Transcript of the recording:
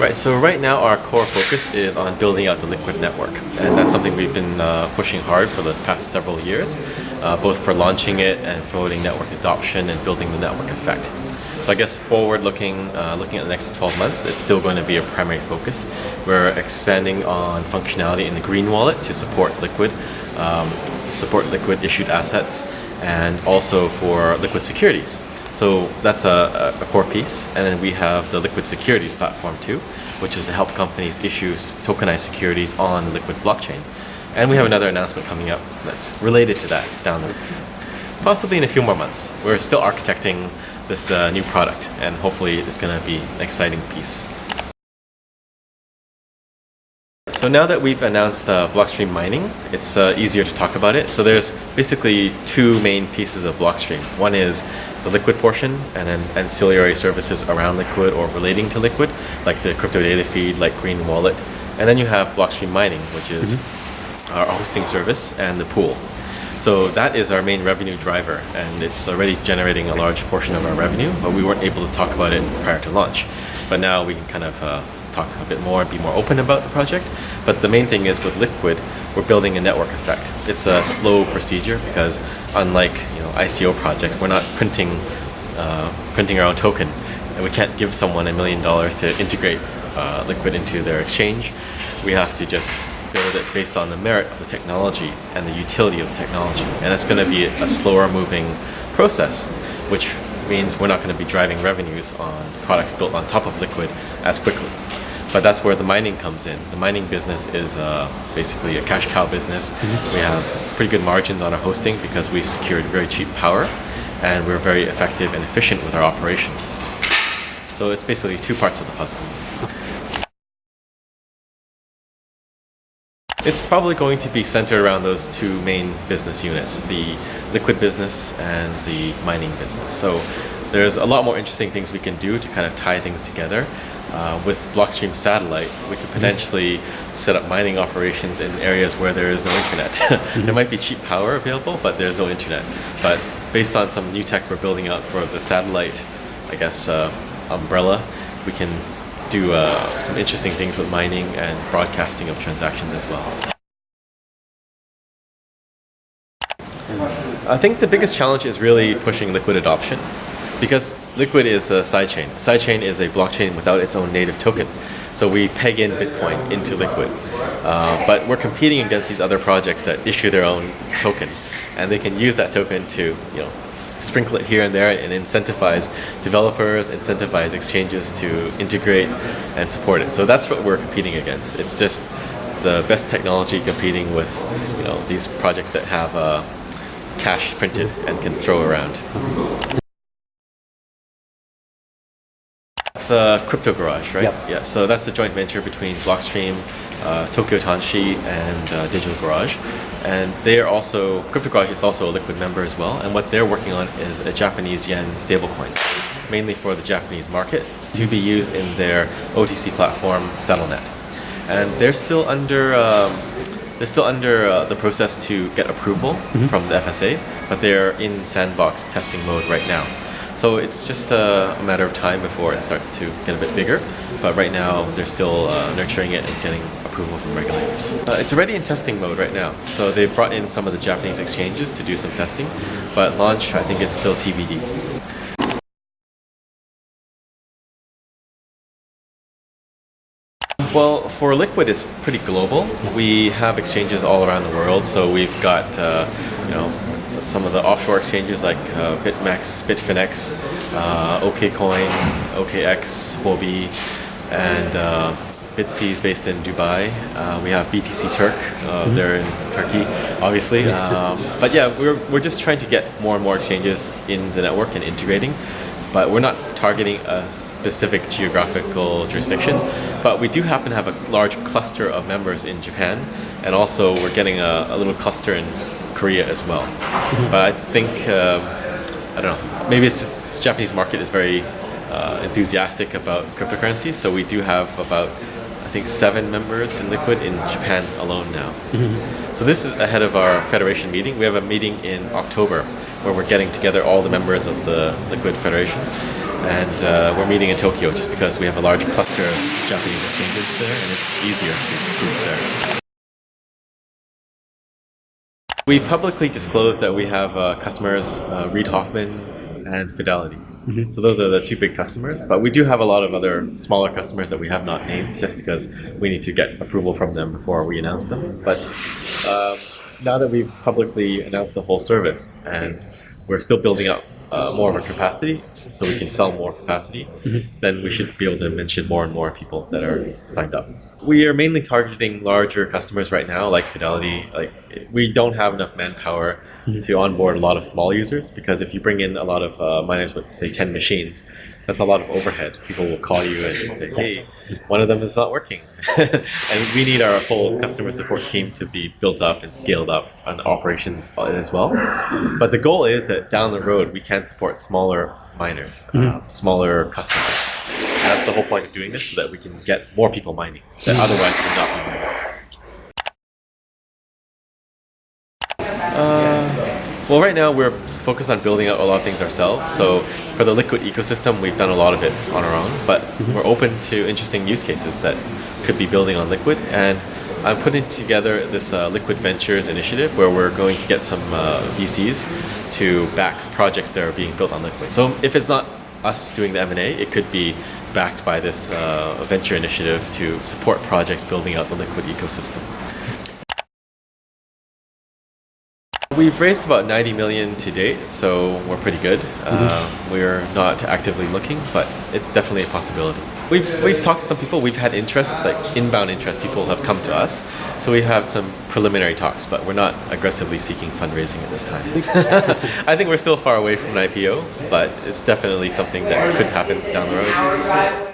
Right, so right now our core focus is on building out the Liquid network, and that's something we've been pushing hard for the past several years, both for launching it and promoting network adoption and building the network effect. So I guess forward looking at the next 12 months, it's still going to be a primary focus. We're expanding on functionality in the Green Wallet to support Liquid issued assets, and also for Liquid securities. So that's a core piece. And then we have the Liquid Securities platform too, which is to help companies issue tokenized securities on the Liquid blockchain. And we have another announcement coming up that's related to that down the road, possibly in a few more months. We're still architecting this new product, and hopefully it's going to be an exciting piece. So now that we've announced Blockstream mining, it's easier to talk about it. So there's basically two main pieces of Blockstream. One is the Liquid portion, and then ancillary services around Liquid or relating to Liquid, like the crypto data feed, like Green Wallet. And then you have Blockstream mining, which is our hosting service and the pool. So that is our main revenue driver, and it's already generating a large portion of our revenue, but we weren't able to talk about it prior to launch. But now we can kind of talk a bit more and be more open about the project. But the main thing is with Liquid, we're building a network effect. It's a slow procedure because unlike ICO projects, we're not printing our own token, and we can't give someone $1 million to integrate Liquid into their exchange. We have to just build it based on the merit of the technology and the utility of the technology, and it's going to be a slower moving process, which means we're not going to be driving revenues on products built on top of Liquid as quickly. But that's where the mining comes in. The mining business is basically a cash cow business. We have pretty good margins on our hosting because we've secured very cheap power, and we're very effective and efficient with our operations. So it's basically two parts of the puzzle. It's probably going to be centered around those two main business units, the Liquid business and the mining business. So there's a lot more interesting things we can do to kind of tie things together. With Blockstream Satellite, we could potentially set up mining operations in areas where there is no internet. There might be cheap power available, but there's no internet. But based on some new tech we're building out for the satellite, umbrella, we can do some interesting things with mining and broadcasting of transactions as well. I think the biggest challenge is really pushing Liquid adoption, because Liquid is a sidechain. Sidechain is a blockchain without its own native token. So we peg in Bitcoin into Liquid. But we're competing against these other projects that issue their own token, and they can use that token to sprinkle it here and there and incentivize developers, incentivize exchanges to integrate and support it. So that's what we're competing against. It's just the best technology competing with these projects that have cash printed and can throw around. It's a Crypto Garage, right? Yep. Yeah, so that's a joint venture between Blockstream, Tokyo Tanshi, and Digital Garage. And Crypto Garage is also a Liquid member as well. And what they're working on is a Japanese yen stablecoin, mainly for the Japanese market, to be used in their OTC platform, Settlenet. And they're still under the process to get approval from the FSA, but they're in sandbox testing mode right now. So it's just a matter of time before it starts to get a bit bigger. But right now, they're still nurturing it and getting approval from regulators. It's already in testing mode right now. So they've brought in some of the Japanese exchanges to do some testing. But launch, I think it's still TBD. Well, for Liquid, it's pretty global. We have exchanges all around the world. So we've got, some of the offshore exchanges like BitMEX, Bitfinex, OKCoin, OKX, Huobi, and Bitsy is based in Dubai. We have BTC Turk, they're in Turkey, obviously. But yeah, we're just trying to get more and more exchanges in the network and integrating. But we're not targeting a specific geographical jurisdiction. But we do happen to have a large cluster of members in Japan, and also we're getting a little cluster in Korea as well. But I think, I don't know, maybe it's just the Japanese market is very enthusiastic about cryptocurrency, so we do have about, I think, 7 members in Liquid in Japan alone now. So this is ahead of our Federation meeting. We have a meeting in October where we're getting together all the members of the Liquid Federation, and we're meeting in Tokyo just because we have a large cluster of Japanese exchanges there, and it's easier to group there. We publicly disclosed that we have customers, Reid Hoffman and Fidelity. So those are the two big customers, but we do have a lot of other smaller customers that we have not named just because we need to get approval from them before we announce them. But now that we've publicly announced the whole service and we're still building up more of a capacity so we can sell more capacity, then we should be able to mention more and more people that are signed up. We are mainly targeting larger customers right now, like Fidelity. Like, we don't have enough manpower to onboard a lot of small users, because if you bring in a lot of miners with, say, 10 machines, that's a lot of overhead. People will call you and say, hey, one of them is not working. And we need our whole customer support team to be built up and scaled up on operations as well. But the goal is that down the road, we can support smaller miners, smaller customers. And that's the whole point of doing this, so that we can get more people mining that otherwise would not be mining. Well, right now we're focused on building out a lot of things ourselves. So for the Liquid ecosystem, we've done a lot of it on our own, but we're open to interesting use cases that could be building on Liquid. And I'm putting together this Liquid Ventures initiative where we're going to get some VCs to back projects that are being built on Liquid. So if it's not us doing the M&A, it could be backed by this venture initiative to support projects building out the Liquid ecosystem. We've raised about 90 million to date, so we're pretty good. We're not actively looking, but it's definitely a possibility. We've talked to some people. We've had interest, like inbound interest. People have come to us, so we have some preliminary talks, but we're not aggressively seeking fundraising at this time. I think we're still far away from an IPO, but it's definitely something that could happen down the road.